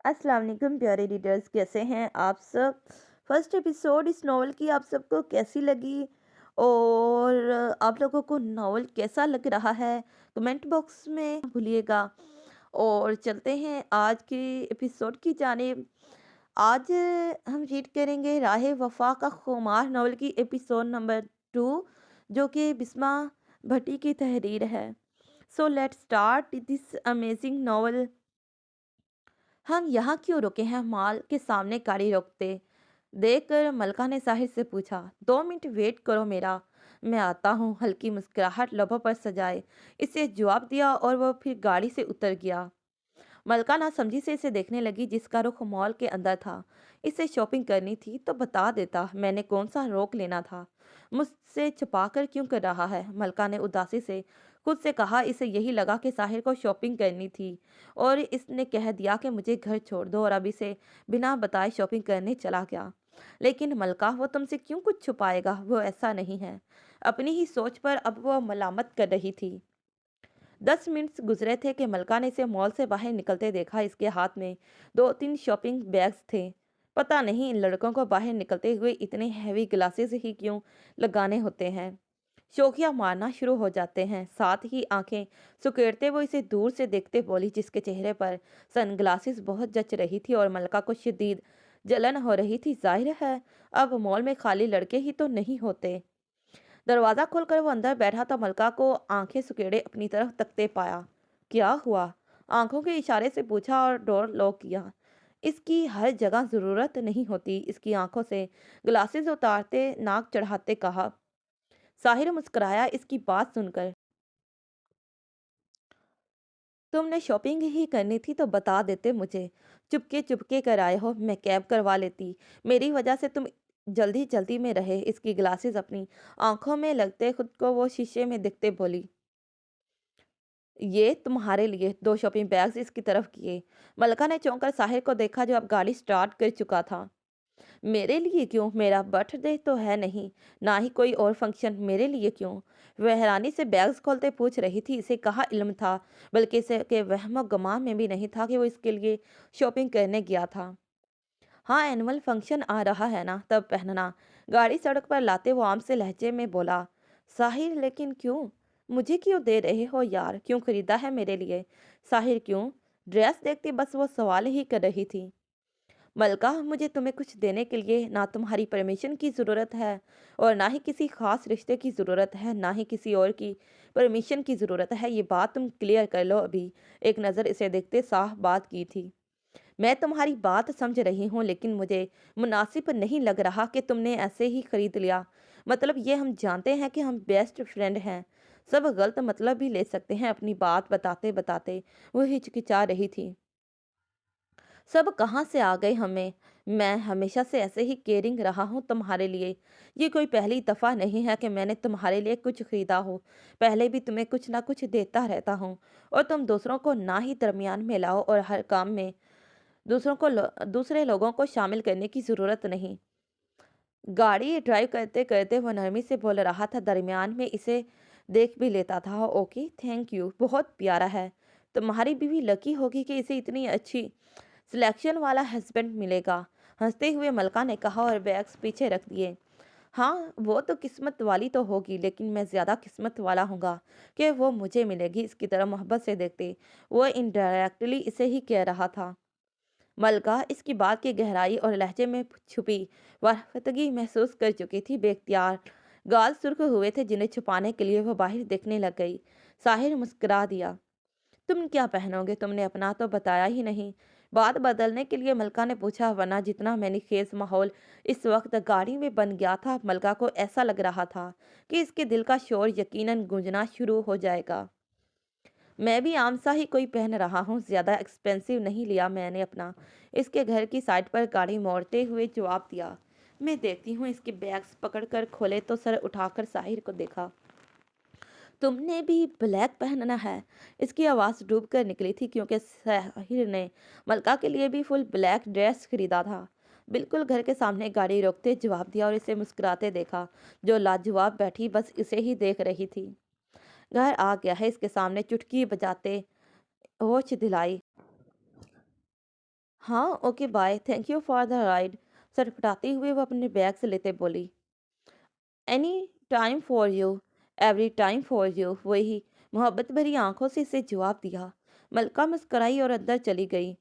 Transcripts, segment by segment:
अस्सलाम वालेकुम प्यारे रीडर्स, कैसे हैं आप सब। फर्स्ट एपिसोड इस नावल की आप सबको कैसी लगी और आप लोगों को नावल कैसा लग रहा है कमेंट बॉक्स में भूलिएगा। और चलते हैं आज के एपिसोड की जानिब। आज हम रीड करेंगे राह वफा का खुमार नावल की एपिसोड नंबर 2, जो कि बिस्मा भट्टी की तहरीर है। So let's start this amazing novel. हम यहाँ क्यों रुके हैं? मॉल के सामने गाड़ी रोकते देखकर मलका ने साहिर से पूछा। 2 मिनट वेट करो मेरा, मैं आता हूँ। हल्की मुस्कुराहट लबों पर सजाए इसे जवाब दिया और वह फिर गाड़ी से उतर गया। मलका ना समझी से इसे देखने लगी, जिसका रुख मॉल के अंदर था। इसे शॉपिंग करनी थी तो बता देता, मैंने कौन सा रोक लेना था। मुझसे छुपा कर क्यों कर रहा है? मलका ने उदासी से खुद से कहा। इसे यही लगा कि साहिर को शॉपिंग करनी थी और इसने कह दिया कि मुझे घर छोड़ दो, और अब इसे बिना बताए शॉपिंग करने चला गया। लेकिन मलका, वो तुमसे क्यों कुछ छुपाएगा? वो ऐसा नहीं है। अपनी ही सोच पर अब वो मलामत कर रही थी। 10 मिनट गुजरे थे कि मलका ने इसे मॉल से बाहर निकलते देखा। इसके हाथ में 2-3 शॉपिंग बैग्स थे। पता नहीं इन लड़कों को बाहर निकलते हुए इतने हैवी ग्लासेस ही क्यों लगाने होते हैं। शोखिया मारना शुरू हो जाते हैं। साथ ही आंखें सुकेड़ते वो इसे दूर से देखते बोली, जिसके चेहरे पर सनग्लासेस बहुत जच रही थी और मलका को शदीद जलन हो रही थी। जाहिर है अब मॉल में खाली लड़के ही तो नहीं होते। दरवाज़ा खोलकर वो अंदर बैठा तो मलका को आंखें सुकेड़े अपनी तरफ तकते पाया। क्या हुआ? आंखों के इशारे से पूछा और डोर लॉक किया। इसकी हर जगह ज़रूरत नहीं होती। इसकी आंखों से ग्लासेस उतारते नाक चढ़ाते कहा। साहिर मुस्कुराया इसकी बात सुनकर। तुमने शॉपिंग ही करनी थी तो बता देते मुझे। चुपके चुपके कर आए हो, मैं कैब करवा लेती। मेरी वजह से तुम जल्दी जल्दी में रहे। इसकी ग्लासेस अपनी आंखों में लगते खुद को वो शीशे में दिखते बोली। ये तुम्हारे लिए। 2 शॉपिंग बैग्स इसकी तरफ किए। मलका ने चौंक कर साहिर को देखा, जो अब गाड़ी स्टार्ट कर चुका था। मेरे लिए क्यों? मेरा बर्थडे तो है नहीं, ना ही कोई और फंक्शन। मेरे लिए क्यों? वह हैरानी से बैग्स खोलते पूछ रही थी। इसे कहाँ इल्म था, बल्कि इसे के वहम गमान में भी नहीं था कि वो इसके लिए शॉपिंग करने गया था। हाँ, एनुअल फंक्शन आ रहा है ना, तब पहनना। गाड़ी सड़क पर लाते वो आम से लहजे में बोला। साहिर, लेकिन क्यों? मुझे क्यों दे रहे हो यार? क्यों खरीदा है मेरे लिए? साहिर, क्यों? ड्रेस देखती बस वो सवाल ही कर रही थी। मलका, मुझे तुम्हें कुछ देने के लिए ना तुम्हारी परमिशन की ज़रूरत है और ना ही किसी खास रिश्ते की ज़रूरत है, ना ही किसी और की परमिशन की ज़रूरत है। ये बात तुम क्लियर कर लो अभी। एक नज़र इसे देखते साफ बात की थी। मैं तुम्हारी बात समझ रही हूँ, लेकिन मुझे मुनासिब नहीं लग रहा कि तुमने ऐसे ही खरीद लिया। मतलब ये हम जानते हैं कि हम बेस्ट फ्रेंड हैं। सब गलत मतलब भी ले सकते हैं। अपनी बात बताते बताते वो हिचकिचा रही थी। सब कहाँ से आ गए हमें? मैं हमेशा से ऐसे ही केयरिंग रहा हूँ तुम्हारे लिए। ये कोई पहली दफ़ा नहीं है कि मैंने तुम्हारे लिए कुछ खरीदा हो। पहले भी तुम्हें कुछ ना कुछ देता रहता हूँ, और तुम दूसरों को ना ही दरमियान में लाओ, और हर काम में दूसरे लोगों को शामिल करने की ज़रूरत नहीं। गाड़ी ड्राइव करते करते वो नरमी से बोल रहा था। दरमियान में इसे देख भी लेता था। ओके, थैंक यू, बहुत प्यारा है। तुम्हारी बीवी लकी होगी कि इसे इतनी अच्छी सिलेक्शन वाला हस्बैंड मिलेगा। हंसते हुए मलका ने कहा और बैग्स पीछे रख दिए। हाँ, वो तो किस्मत वाली तो होगी, लेकिन मैं ज़्यादा किस्मत वाला हूँगा कि वो मुझे मिलेगी। इसकी तरह मोहब्बत से देखते वो इनडायरेक्टली इसे ही कह रहा था। मलका इसकी बात की गहराई और लहजे में छुपी वाफतगी महसूस कर चुकी थी। बेख्तियार गाल सुर्ख हुए थे, जिन्हें छुपाने के लिए वो बाहर देखने लग गई। साहिर मुस्कुरा दिया। तुम क्या पहनोगे? तुमने अपना तो बताया ही नहीं। बात बदलने के लिए मलका ने पूछा। वरना जितना मैनीखेज माहौल इस वक्त गाड़ी में बन गया था, मलका को ऐसा लग रहा था कि इसके दिल का शोर यकीनन गूंजना शुरू हो जाएगा। मैं भी आम सा ही कोई पहन रहा हूँ, ज़्यादा एक्सपेंसिव नहीं लिया मैंने अपना। इसके घर की साइड पर गाड़ी मोड़ते हुए जवाब दिया। मैं देखती हूँ। इसके बैग्स पकड़कर खोले तो सर उठाकर साहिर को देखा। तुमने भी ब्लैक पहनना है? इसकी आवाज़ डूब कर निकली थी, क्योंकि साहिर ने मलका के लिए भी फुल ब्लैक ड्रेस खरीदा था। बिल्कुल घर के सामने गाड़ी रोकते जवाब दिया और इसे मुस्कुराते देखा, जो लाजवाब बैठी बस इसे ही देख रही थी। घर आ गया है, इसके सामने चुटकी बजाते होश दिलाई। हाँ, okay bye, thank you for the ride. सरपटाती हुए वो अपने बैग से लेते बोली, any time for you, every time for you. वही मोहब्बत भरी आंखों से इसे जवाब दिया। मलका मुस्कुराई और अंदर चली गई।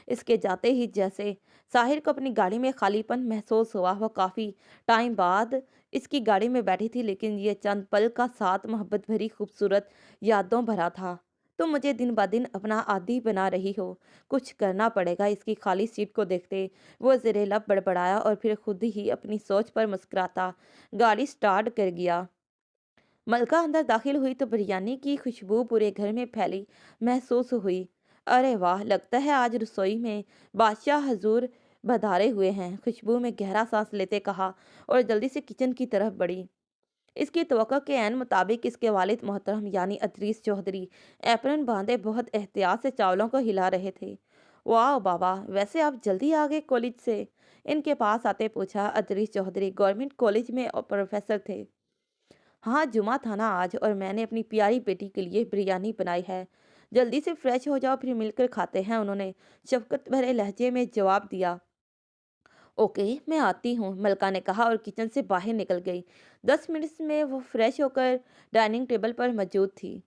इसके जाते ही जैसे साहिर को अपनी गाड़ी में खालीपन महसूस हुआ। वो काफी टाइम बाद इसकी गाड़ी में बैठी थी, लेकिन ये चंद पल का साथ मोहब्बत भरी खूबसूरत यादों भरा था। तो मुझे दिन ब दिन अपना आदी बना रही हो, कुछ करना पड़ेगा। इसकी खाली सीट को देखते वो ज़ेरे-लब बड़बड़ाया और फिर खुद ही अपनी सोच पर मुस्कुराता गाड़ी स्टार्ट कर गया। मलका अंदर दाखिल हुई तो बिरयानी की खुशबू पूरे घर में फैली महसूस हुई। अरे वाह, लगता है आज रसोई में बादशाह हजूर बधारे हुए हैं। खुशबू में गहरा सांस लेते कहा और जल्दी से किचन की तरफ बढ़ी। इसकी तवक्को के ऐन मुताबिक इसके वालिद मोहतरम यानी अदरीस चौधरी एप्रन बांधे बहुत एहतियात से चावलों को हिला रहे थे। वाह बाबा, वैसे आप जल्दी आ गए कॉलेज से? इनके पास आते पूछा। अदरीस चौधरी गवर्नमेंट कॉलेज में प्रोफेसर थे। हाँ, जुमा था ना आज, और मैंने अपनी प्यारी बेटी के लिए बिरयानी बनाई है। जल्दी से फ्रेश हो जाओ, फिर मिलकर खाते हैं, उन्होंने शफकत भरे लहजे में जवाब दिया। ओके, मैं आती हूँ, मलका ने कहा और किचन से बाहर निकल गई। 10 मिनट में वो फ्रेश होकर डाइनिंग टेबल पर मौजूद थी।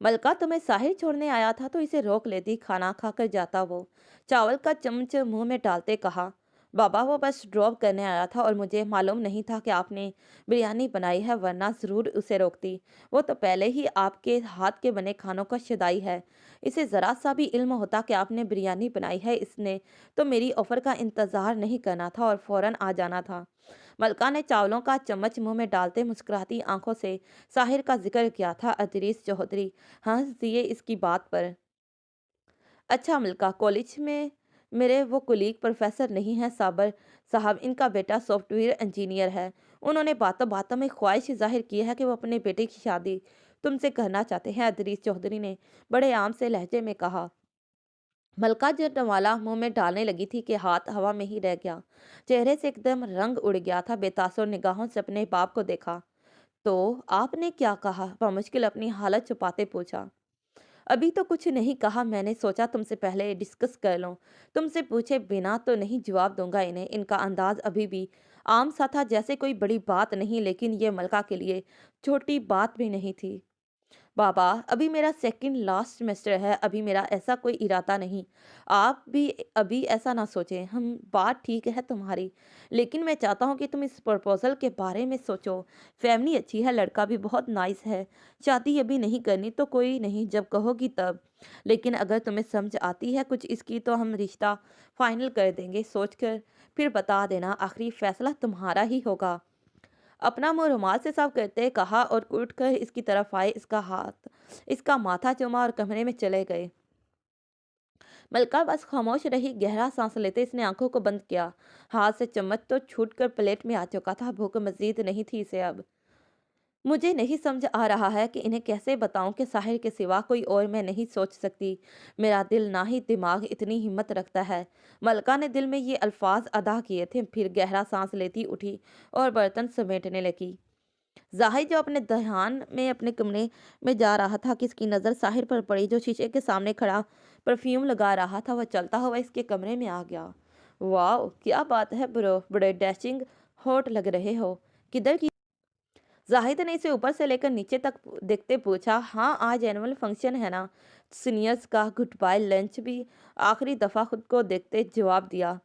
मलका, तुम्हें साहिर छोड़ने आया था तो इसे रोक लेती, खाना खाकर जाता। वो चावल का चम्मच मुंह में डालते कहा, बाबा वो बस ड्रॉप करने आया था और मुझे मालूम नहीं था कि आपने बिरयानी बनाई है, वरना ज़रूर उसे रोकती। वो तो पहले ही आपके हाथ के बने खानों का शदाई है। इसे ज़रा सा भी इल्म होता कि आपने बिरयानी बनाई है, इसने तो मेरी ऑफ़र का इंतज़ार नहीं करना था और फ़ौरन आ जाना था। मलका ने चावलों का चम्मच मुंह में डालते मुस्कुराती आंखों से साहिर का जिक्र किया था। अदरीस चौधरी हंस दिए इसकी बात पर। अच्छा मलका, कॉलेज में मेरे वो कुलीग प्रोफेसर नहीं हैं साबर साहब, इनका बेटा सॉफ्टवेयर इंजीनियर है। उन्होंने बातों बातों में ख्वाहिश जाहिर की है कि वो अपने बेटे की शादी तुमसे करना चाहते हैं। अदरीस चौधरी ने बड़े आम से लहजे में कहा। मलका जयमाला मुंह में डालने लगी थी कि हाथ हवा में ही रह गया। चेहरे से एकदम रंग उड़ गया था। बेतासुर निगाहों से अपने बाप को देखा। तो आपने क्या कहा? बमुश्किल अपनी हालत छुपाते पूछा। अभी तो कुछ नहीं कहा, मैंने सोचा तुमसे पहले डिस्कस कर लूं। तुमसे पूछे बिना तो नहीं जवाब दूंगा इन्हें। इनका अंदाज अभी भी आम सा था, जैसे कोई बड़ी बात नहीं, लेकिन ये मलका के लिए छोटी बात भी नहीं थी। बाबा, अभी मेरा सेकंड लास्ट सेमेस्टर है, अभी मेरा ऐसा कोई इरादा नहीं। आप भी अभी ऐसा ना सोचें। हम बात ठीक है तुम्हारी, लेकिन मैं चाहता हूँ कि तुम इस प्रपोजल के बारे में सोचो। फैमिली अच्छी है, लड़का भी बहुत नाइस है। शादी अभी नहीं करनी तो कोई नहीं, जब कहोगी तब। लेकिन अगर तुम्हें समझ आती है कुछ इसकी तो हम रिश्ता फाइनल कर देंगे। सोचकर फिर बता देना, आखिरी फैसला तुम्हारा ही होगा। अपना मुंह रुमाल से साफ करते कहा और उठ कर इसकी तरफ आए। इसका हाथ इसका माथा चूमा और कमरे में चले गए। मलका बस खामोश रही। गहरा सांस लेते इसने आंखों को बंद किया। हाथ से चम्मच तो छूटकर प्लेट में आ चुका था। भूख मजीद नहीं थी इसे अब। मुझे नहीं समझ आ रहा है कि इन्हें कैसे बताऊं कि साहिर के सिवा कोई और मैं नहीं सोच सकती। मेरा दिल ना ही दिमाग इतनी हिम्मत रखता है। मलका ने दिल में ये अल्फाज अदा किए थे, फिर गहरा सांस लेती उठी और बर्तन समेटने लगी। जाहिर जो अपने ध्यान में अपने कमरे में जा रहा था कि इसकी नज़र साहिर पर पड़ी, जो शीशे के सामने खड़ा परफ्यूम लगा रहा था। वह चलता हुआ इसके कमरे में आ गया। वाह, क्या बात है ब्रो, बड़े डैशिंग हॉट लग रहे हो। किधर की? जाहिद ने इसे ऊपर से लेकर नीचे तक देखते पूछा। हाँ, आज एनुअल फंक्शन है ना, सीनियर्स का गुड बाय लंच भी। आखिरी दफ़ा खुद को देखते जवाब दिया।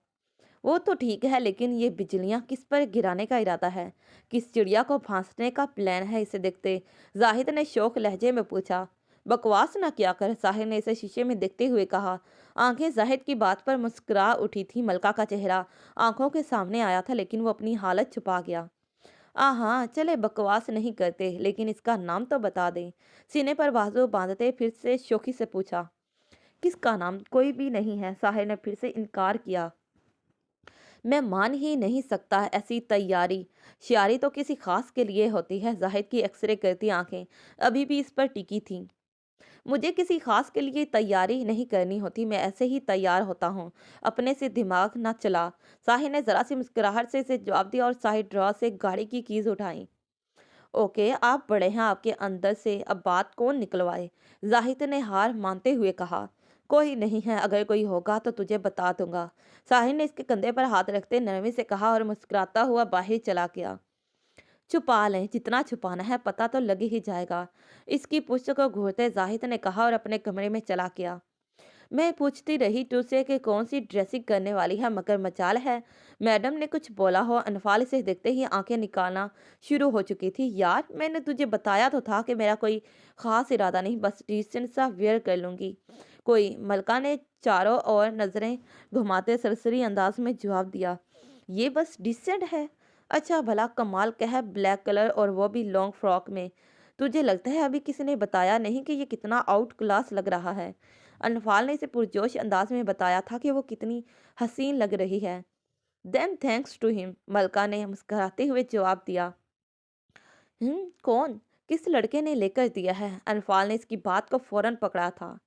वो तो ठीक है, लेकिन ये बिजलियां किस पर गिराने का इरादा है? किस चिड़िया को फांसने का प्लान है? इसे देखते जाहिद ने शौक लहजे में पूछा। बकवास ना किया कर, साहिर ने इसे शीशे में देखते हुए कहा। आंखें जाहिद की बात पर मुस्कुरा उठी थी। मलका का चेहरा आंखों के सामने आया था, लेकिन वो अपनी हालत छुपा गया। हाँ, चले बकवास नहीं करते, लेकिन इसका नाम तो बता दें। सीने पर बाजू बांधते फिर से शौकी से पूछा। किसका नाम? कोई भी नहीं है, साहिर ने फिर से इनकार किया। मैं मान ही नहीं सकता, ऐसी तैयारी शियारी तो किसी खास के लिए होती है। जाहिद की एक्सरे करती आंखें अभी भी इस पर टिकी थीं। मुझे किसी खास के लिए तैयारी नहीं करनी होती, मैं ऐसे ही तैयार होता हूँ। अपने से दिमाग ना चला। साहिद ने जरा सी मुस्कुराहट से इसे जवाब दिया और साहिद ड्रॉ से गाड़ी की कीज उठाई। ओके, आप बड़े हैं, आपके अंदर से अब बात कौन निकलवाए? जाहिद ने हार मानते हुए कहा। कोई नहीं है, अगर कोई होगा तो तुझे बता दूंगा। साहिर ने इसके कंधे पर हाथ रखते नरमी से कहा और मुस्कुराता हुआ बाहर चला गया। छुपा लें, जितना छुपाना है पता तो लग ही जाएगा, इसकी पुष्ट को घूरते जाहिद ने कहा और अपने कमरे में चला गया। मैं पूछती रही तुझसे कि कौन सी ड्रेसिंग करने वाली है, मगर मचाल है मैडम ने कुछ बोला हो। अनफाल से देखते ही आंखें निकालना शुरू हो चुकी थी। यार, मैंने तुझे बताया तो था कि मेरा कोई खास इरादा नहीं, बस डिसेंट सा वेयर कर लूंगी। कोई? मलका ने चारों ओर नजरें घुमाते सरसरी अंदाज में जवाब दिया। ये बस डिसेंट है? अच्छा भला कमाल का है, ब्लैक कलर और वो भी लॉन्ग फ्रॉक में। तुझे लगता है अभी किसी ने बताया नहीं कि ये कितना आउट क्लास लग रहा है? अनफाल ने इसे पुरजोश अंदाज में बताया था कि वो कितनी हसीन लग रही है। देन थैंक्स टू हिम, मलका ने मुस्कुराते हुए जवाब दिया। कौन? किस लड़के ने लेकर दिया है? अनफाल ने इसकी बात को फौरन पकड़ा था।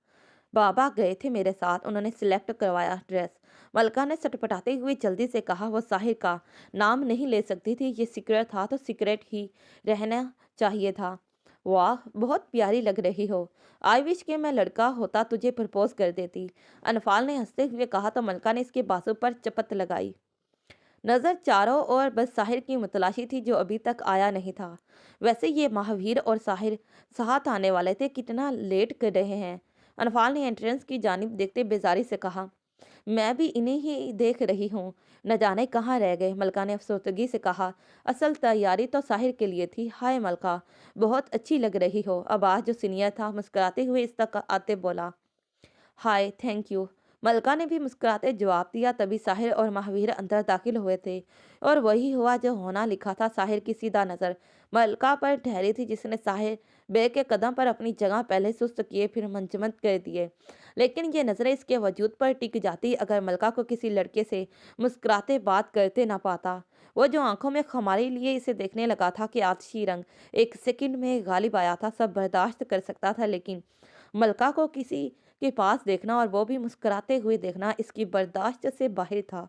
बाबा गए थे मेरे साथ, उन्होंने सिलेक्ट करवाया ड्रेस। मलका ने सटपटाते हुए जल्दी से कहा। वो साहिर का नाम नहीं ले सकती थी, ये सीक्रेट था तो सीक्रेट ही रहना चाहिए था। वाह, बहुत प्यारी लग रही हो। आई विश कि मैं लड़का होता तुझे प्रपोज कर देती, अनफाल ने हंसते हुए कहा तो मलका ने इसके बाजू पर चपत लगाई। नज़र चारों ओर बस साहिर की मुतलाशी थी, जो अभी तक आया नहीं था। वैसे ये महावीर और साहिर साथ आने वाले थे, कितना लेट कर रहे हैं? अनफाल ने एंट्रेंस की जानिब देखते बेजारी से कहा। मैं भी इन्हें ही देख रही हूँ, न जाने कहाँ रह गए, मलका ने अफसोसगी से कहा। असल तैयारी तो साहिर के लिए थी। हाय मलका, बहुत अच्छी लग रही हो। अब्बास जो सीनियर था मुस्कुराते हुए इस तक आते बोला। हाय, थैंक यू, मलका ने भी मुस्कुराते जवाब दिया। तभी साहिर और महावीर अंदर दाखिल हुए थे और वही हुआ जो होना लिखा था। साहिर की सीधा नज़र मलका पर ठहरी थी, जिसने साहिर बे के कदम पर अपनी जगह पहले सुस्त किए फिर मंजमद कर दिए। लेकिन ये नज़रें इसके वजूद पर टिक जाती अगर मलका को किसी लड़के से मुस्कुराते बात करते ना पाता। वो जो आंखों में खुमारी लिए इसे देखने लगा था कि आतिशी रंग एक सेकंड में गालिब आया था, सब बर्दाश्त कर सकता था, लेकिन मलका को किसी के पास देखना और वो भी मुस्कुराते हुए देखना इसकी बर्दाश्त से बाहर था।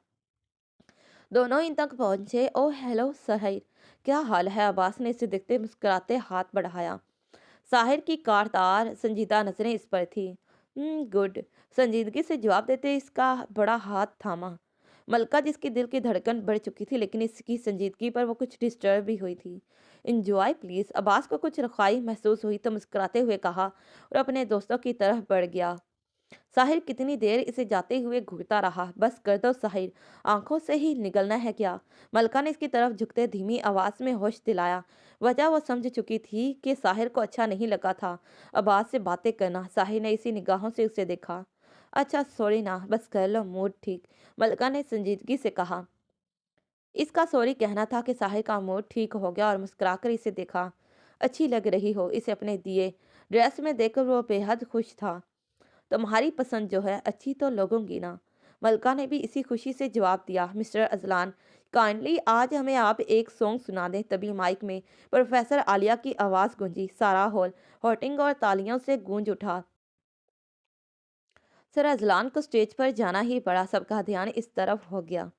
दोनों इन तक पहुंचे। ओ हेलो साहिर, क्या हाल है? अब्बास ने इसे देखते मुस्कुराते हाथ बढ़ाया। साहिर की कारदार संजीदा नजरें इस पर थी। गुड, संजीदगी से जवाब देते इसका बड़ा हाथ थामा। मलका, जिसकी दिल की धड़कन बढ़ चुकी थी लेकिन इसकी संजीदगी पर वो कुछ डिस्टर्ब भी हुई थी। Enjoy please. अब्बास को कुछ रखाई महसूस हुई तो मुस्कुराते हुए कहा और अपने दोस्तों की तरफ बढ़ गया। साहिर कितनी देर इसे जाते हुए घूरता रहा। बस कर दो साहिर, आंखों से ही निगलना है क्या? मलका ने इसकी तरफ झुकते धीमी आवाज में होश दिलाया। वजह वो समझ चुकी थी कि साहिर को अच्छा नहीं लगा था अब्बास से बातें करना। साहिर ने इसी निगाहों से उसे देखा। अच्छा सॉरी ना, बस कर लो मूड ठीक, मलका ने संजीदगी से कहा। इसका सॉरी कहना था कि साहिर का मूड ठीक हो गया और मुस्कुराकर इसे देखा। अच्छी लग रही हो, इसे अपने दिए ड्रेस में देखकर वो बेहद खुश था। तुम्हारी पसंद जो है अच्छी तो लगूंगी ना, मलका ने भी इसी खुशी से जवाब दिया। मिस्टर अजलान, काइंडली आज हमें आप एक सॉन्ग सुना दें। तभी माइक में प्रोफेसर आलिया की आवाज़ गूंजी। सारा हॉल होटिंग और तालियों से गूंज उठा। सर अजलान को स्टेज पर जाना ही पड़ा, सबका ध्यान इस तरफ हो गया।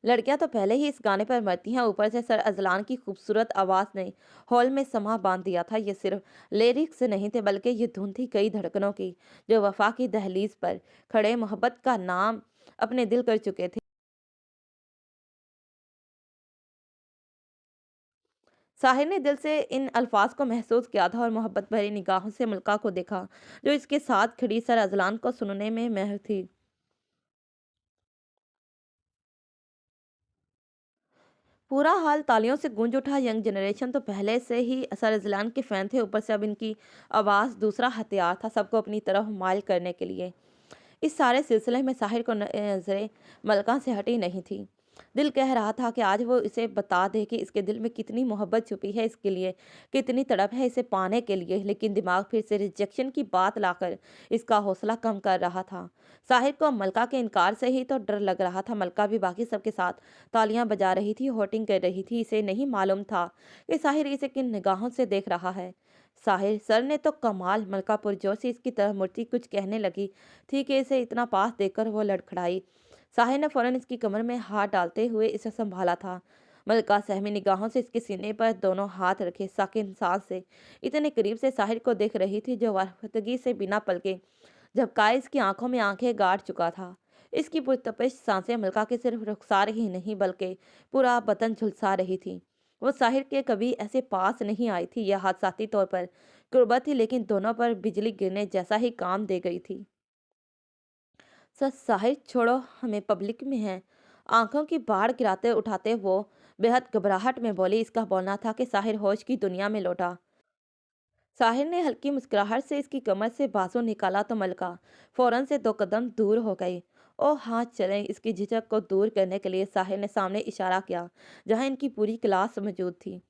लड़कियां तो पहले ही इस गाने पर मरती हैं, ऊपर से सर अजलान की खूबसूरत आवाज़ ने हॉल में समा बांध दिया था। ये सिर्फ लिरिक्स नहीं थे, बल्कि ये धुन थी कई धड़कनों की, जो वफा की दहलीज पर खड़े मोहब्बत का नाम अपने दिल कर चुके थे। साहिर ने दिल से इन अल्फाज को महसूस किया था और मोहब्बत भरी निगाहों से मुल्का को देखा, जो इसके साथ खड़ी सर अजलान को सुनने में महर थी। पूरा हाल तालियों से गूंज उठा। यंग जनरेशन तो पहले से ही असर अजलान के फैन थे, ऊपर से अब इनकी आवाज़ दूसरा हथियार था सबको अपनी तरफ माइल करने के लिए। इस सारे सिलसिले में साहिर को नजरें मलका से हटी नहीं थी। दिल कह रहा था कि आज वो इसे बता दे कि इसके दिल में कितनी मोहब्बत छुपी है इसके लिए, कितनी तड़प है इसे पाने के लिए, लेकिन दिमाग फिर से रिजेक्शन की बात लाकर इसका हौसला कम कर रहा था। साहिर को मलका के इनकार से ही तो डर लग रहा था। मलका भी बाकी सबके साथ तालियां बजा रही थी, होटिंग कर रही थी। इसे नहीं मालूम था कि साहिर इसे किन निगाहों से देख रहा है। साहिर सर ने तो कमाल, मलका पुरजोर से इसकी तरफ मुड़ती कुछ कहने लगी थी कि इसे इतना पास देखकर वो लड़खड़ाई। साहिर ने फौरन इसकी कमर में हाथ डालते हुए इसे संभाला था। मलका सहमी निगाहों से इसके सीने पर दोनों हाथ रखे साकिन साज से इतने करीब से साहिर को देख रही थी, जो वाफदगी से बिना पलके झपकाए इसकी आंखों में आंखें गाड़ चुका था। इसकी पुरतपिश सांसें मलका के सिर्फ रुखसार ही नहीं बल्कि पूरा बदन झुलसा रही थी। वो साहिर के कभी ऐसे पास नहीं आई थी। यह हादसाती तौर पर कुर्बत थी, लेकिन दोनों पर बिजली गिरने जैसा ही काम दे गई थी। सर साहिर छोड़ो, हमें पब्लिक में है। आंखों की बाढ़ गिराते उठाते वो बेहद घबराहट में बोली। इसका बोलना था कि साहिर होश की दुनिया में लौटा। साहिर ने हल्की मुस्कुराहट से इसकी कमर से बाजू निकाला तो मलका फौरन से 2 कदम दूर हो गई। ओ हाँ चलें। इसकी झिझक को दूर करने के लिए साहिर ने सामने इशारा किया, जहां इनकी पूरी क्लास मौजूद थी।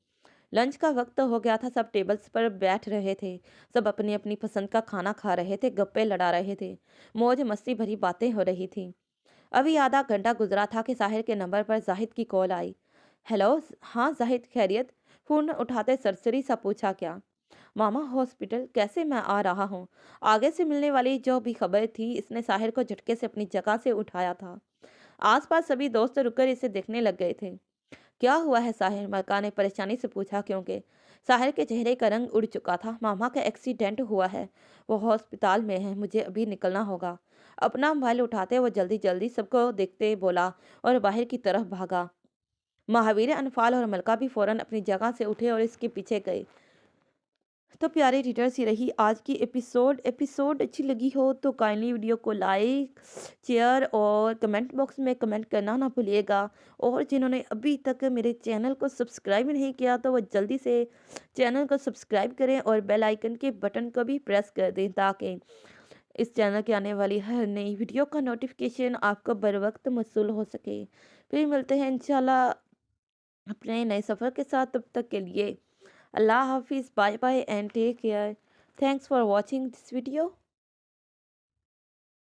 लंच का वक्त तो हो गया था। सब टेबल्स पर बैठ रहे थे। सब अपनी अपनी पसंद का खाना खा रहे थे, गप्पे लड़ा रहे थे, मौज मस्ती भरी बातें हो रही थी। अभी आधा घंटा गुजरा था कि साहिर के नंबर पर जाहिद की कॉल आई। हेलो। हाँ जाहिद, खैरियत? फोन उठाते सरसरी सा पूछा। क्या? मामा हॉस्पिटल कैसे? मैं आ रहा हूँ। आगे से मिलने वाली जो भी खबर थी, इसने साहिर को झटके से अपनी जगह से उठाया था। आसपास सभी दोस्त रुककर इसे देखने लग गए थे। क्या हुआ है साहिर? मलका ने परेशानी से पूछा, क्योंकि साहिर के चेहरे का रंग उड़ चुका था। मामा का एक्सीडेंट हुआ है, वो हॉस्पिटल में है, मुझे अभी निकलना होगा। अपना मोबाइल उठाते वो जल्दी जल्दी सबको देखते बोला और बाहर की तरफ भागा। महावीर, अनफाल और मलका भी फौरन अपनी जगह से उठे और इसके पीछे गए। तो प्यारे रीडर्स, ये रही आज की एपिसोड अच्छी लगी हो तो काइंडली वीडियो को लाइक, शेयर और कमेंट बॉक्स में कमेंट करना ना भूलिएगा। और जिन्होंने अभी तक मेरे चैनल को सब्सक्राइब नहीं किया तो वो जल्दी से चैनल को सब्सक्राइब करें और बेल आइकन के बटन को भी प्रेस कर दें, ताकि इस चैनल के आने वाली हर नई वीडियो का नोटिफिकेशन आपको बर वक्त मौसूल हो सके। फिर मिलते हैं इंशाल्लाह अपने नए सफ़र के साथ। तब तक के लिए Allah Hafiz, bye bye and take care. Thanks for watching this video.